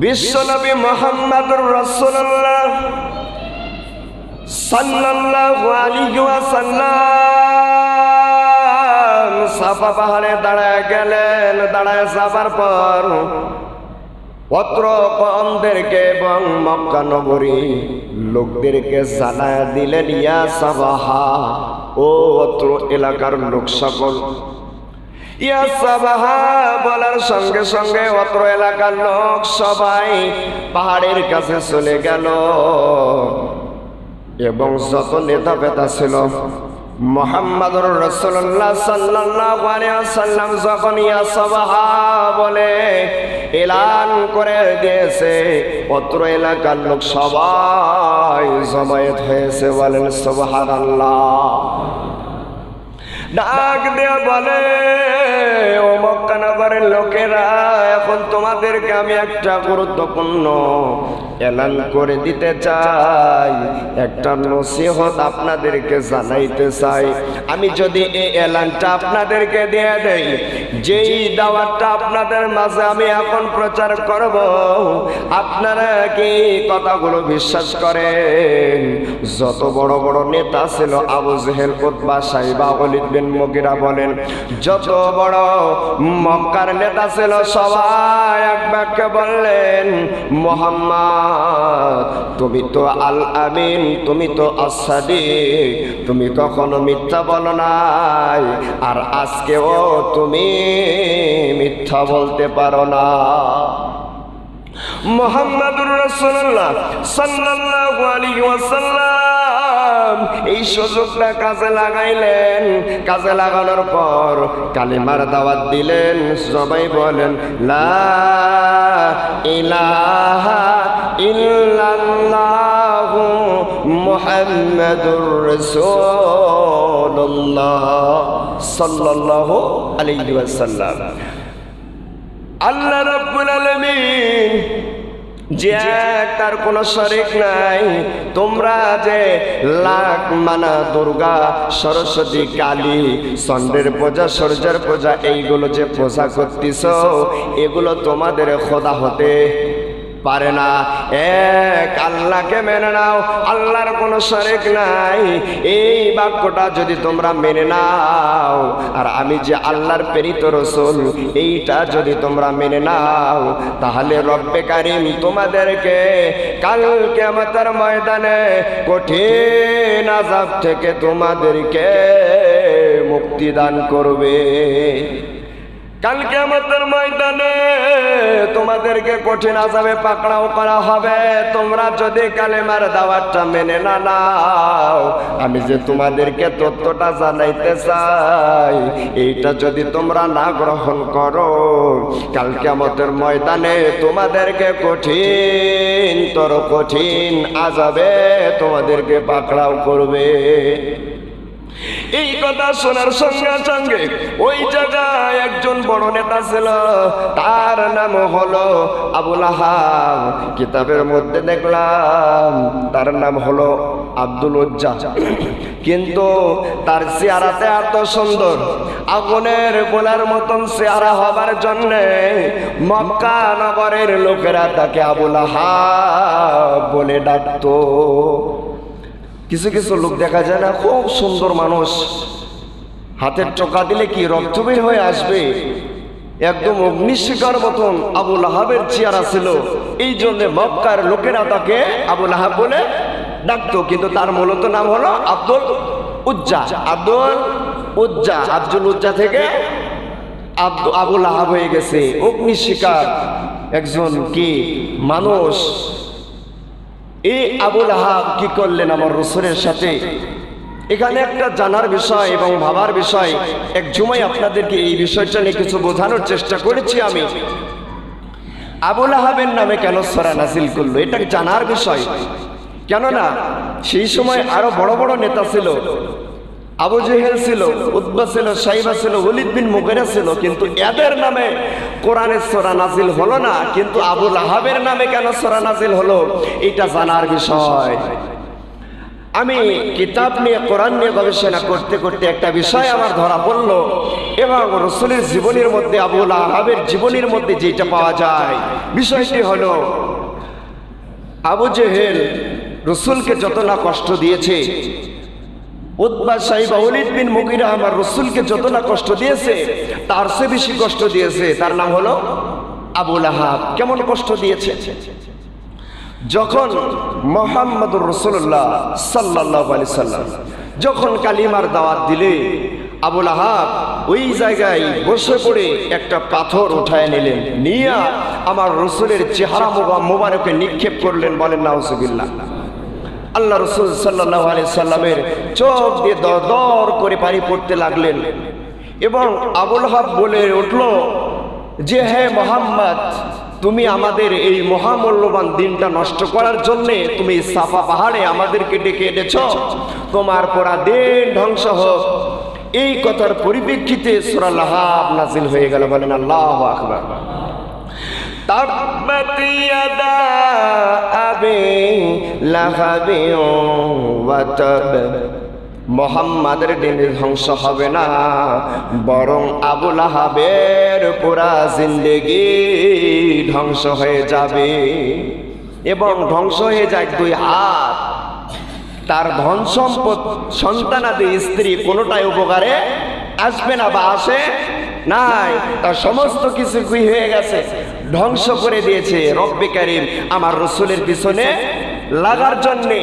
বিশ্বনবী মুহাম্মদুর রাসূলুল্লাহ সাল্লাল্লাহু আলাইহি ওয়াসাল্লাম সাফা পাহাড়ে দাঁড়ায় গেলেন। দাঁড়ায় যাবার পর পত্র কওমদেরকে এবং মক্কা নগরী লোকদেরকে জানায় দিলেন, ইয়া সাবাহা, ও অত্র এলাকার লোক সকল। ইয়া সাবাহা বলার সঙ্গে সঙ্গে অত্র এলাকার লোক সবাই পাহাড়ের কাছে চলে গেল এবং যত নেতা পেতা ছিল মুহাম্মদুর রাসূলুল্লাহ সাল্লাল্লাহু আলাইহি ওয়াসাল্লাম যখন ইয়া সাবাহা বলে এলান করে দিয়েছে, অত্র এলাকার লোক সবাই জমায়েত হয়েছে। বলেন সুবহানাল্লাহ। ডাক দিয়ে বলে, ও মক্কা নগরের লোকেরা, এখন তোমাদেরকে আমি একটা গুরুত্বপূর্ণ এলান করে দিতে চাই, একটা নসিহত আপনাদেরকে জানাইতে চাই। আমি যদি এই এলানটা আপনাদেরকে দিয়ে দেই, যেই দাওয়াতটা আপনাদের মাঝে আমি এখন প্রচার করব, আপনারা কি কথাগুলো বিশ্বাস করেন? যত বড় বড় নেতা ছিল, আবু জেহেল, উতবা, সাইবা, ওয়ালিদ বিন মুগিরা বলেন, যত বড় মক্কার নেতা ছিল, সবাই এক বাক্যে বললেন, মুহাম্মদ তুমি তো আল আমিন, তুমি তো as-সাদিক, তুমি কখনো মিথ্যা বলো নাই, আর আজকেও তুমি মিথ্যা বলতে পারো না। মুহাম্মদুর রাসূলুল্লাহ সাল্লাল্লাহু আলাইহি ওয়াসাল্লাম এই সুযোগটা কাজে লাগাইলেন। কাজে লাগানোর পর কালিমার দাওয়াত দিলেন। সবাই বলেন, লা ইলাহা ইল্লাল্লাহু মুহাম্মাদুর রাসূলুল্লাহ সাল্লাল্লাহু আলাইহি ওয়াসাল্লাম। আল্লাহ রাব্বুল আলামিন যে তার কোনো শরীক নাই, তোমরা যে লাখ মানা দুর্গা, সরস্বতী, কালী, চন্দ্রের পূজা, সূর্যের পূজা, এইগুলো যে পূজা করতেছ, এগুলো তোমাদের খোদা হতে পারে না। এক আল্লাহকে মেনে নাও, আল্লাহর কোনো শরীক নাই। এই বাক্যটা যদি তোমরা মেনে নাও, আর আমি যে আল্লাহর প্রেরিত রাসূল, এইটা যদি তোমরা মেনে নাও, তাহলে রব্বে কারীম তোমাদেরকে কাল কিয়ামতের ময়দানে কঠিন আযাব থেকে তোমাদেরকে মুক্তি দান করবে। কাল কিয়ামতের ময়দানে তোমাদেরকে কঠিন আযাবে পাকড়াও করা হবে, তোমরা যদি কালেমার দাওয়াতটা মেনে না নাও। আমি যে তোমাদেরকে তত্ত্বটা জানাইতে চাই, এইটা যদি তোমরা না গ্রহণ করো, কাল কিয়ামতের ময়দানে তোমাদেরকে কঠিন আযাবে তোমাদেরকে পাকড়াও করবে। এই কথা শোনার সঙ্গে সঙ্গে ওই জায়গায় একজন বড় নেতা ছিল, তার নাম হলো আবু লাহাব। কিতাবের মধ্যে দেখলাম তার নাম হলো আব্দুল উজ্জা, কিন্তু তার চেহারাতে এত সুন্দর, আগুনের গোলার মতন চেহারা হবার জন্যে মক্কা নগরের লোকেরা তাকে আবু লাহাব বলে ডাকতো। কিছু কিছু লোক দেখা যায় না, খুব সুন্দর মানুষ, হাতের টোকা দিলে কি রক্ত বের হয়ে আসবে, একদম অগ্নিশিখার মতন আবু লাহাবের চেহারা ছিল। এই জন্য মক্কার লোকেরা তাকে আবু লাহাব বলে ডাকতো, কিন্তু তার মূলত নাম হলো আব্দুল উজ্জা। আব্দুল উজ্জা থেকে আবু লাহাব হয়ে গেছে, অগ্নিশিখার একজন কি মানুষ। এই আবু লাহাব কি করলেন আমার রাসূলের সাথে? এখানে একটা জানার বিষয় এবং ভাবার বিষয়। এক জুমায় আপনাদেরকে এই বিষয়টা নিয়ে কিছু বোঝানোর চেষ্টা করেছি আমি। আবু লাহাবের নামে কেন সূরা নাযিল করলো, এটা জানার বিষয়। কেননা সেই সময় আরো বড় বড় নেতা ছিল, আবু জেহেল ছিল, উতবা ছিল, সাইবা ছিল, ওয়ালিদ বিন মুগিরা ছিল, কিন্তু এদের নামে কোরআনের সূরা নাযিল হলো না। কিন্তু আবু লাহাবের নামে কেন সূরা নাযিল হলো, এটা জানার বিষয়। আমি কিতাব নিয়ে কোরআন নিয়ে গবেষণা করতে করতে একটা বিষয় আমার ধরা পড়ল এবং রসুলের জীবনের মধ্যে আবুল আহাবের জীবনের মধ্যে যেটা পাওয়া যায় বিষয়টি হলো আবু জেহেল রসুলকে যত না কষ্ট দিয়েছে, উতবা সাইবা ওয়ালিদ বিন মুগিরা আমার রসুলকে যত না কষ্ট দিয়েছে তার চেয়ে বেশি কষ্ট দিয়েছে তার নাম হলো আবুল আহাব। কেমন কষ্ট দিয়েছে? যখন মুহাম্মদুর রাসূলুল্লাহ সাল্লাল্লাহু আলাইহি সাল্লাম যখন কালিমার দাওয়াত দিলে আবুল আহাব ওই জায়গায় বসে পড়ে একটা পাথর উঠায় নিলেন, নিয়ে আমার রসুলের চেহারা মোবারকে নিক্ষেপ করলেন। বলেন নাউজুবিল্লাহ। আল্লাহ রসুল সাল্লাল্লাহু আলাইহি সাল্লামের চোখ দিয়ে দর দর করে পানি পড়তে লাগলেন এবং আবুল আহাব বলে উঠল যে হে মুহাম্মদ, তুমি আমাদের এই মহামূল্যবান দিনটা নষ্ট করার জন্য তুমি সাফা পাহাড়ে আমাদেরকে ডেকে এনেছ, তোমার পরা দিন ধ্বংস হোক। এই কথার পরিপ্রেক্ষিতে সূরা লাহাব নাজিল হয়ে গেল। বলেন আল্লাহু আকবার। তাব্বাত ইয়াদা আবি লাহাবিন ওয়া তাব, মুহাম্মাদের দিন ধ্বংস হবে না, বরং আবুল আহাবের পুরা জিন্দেগি ধ্বংস হয়ে যাবে। এবং ধ্বংস হয়ে যায় দুই হাত, তার ধন সম্পদ সন্তানাদি স্ত্রী কোনোটাই উপকারে আসবে না বা আসে নাই, তার সমস্ত কিছু কি হয়ে গেছে, ধ্বংস করে দিয়েছে। রব্বে কারীম আমার রসুলের পিছনে লাগার জন্যে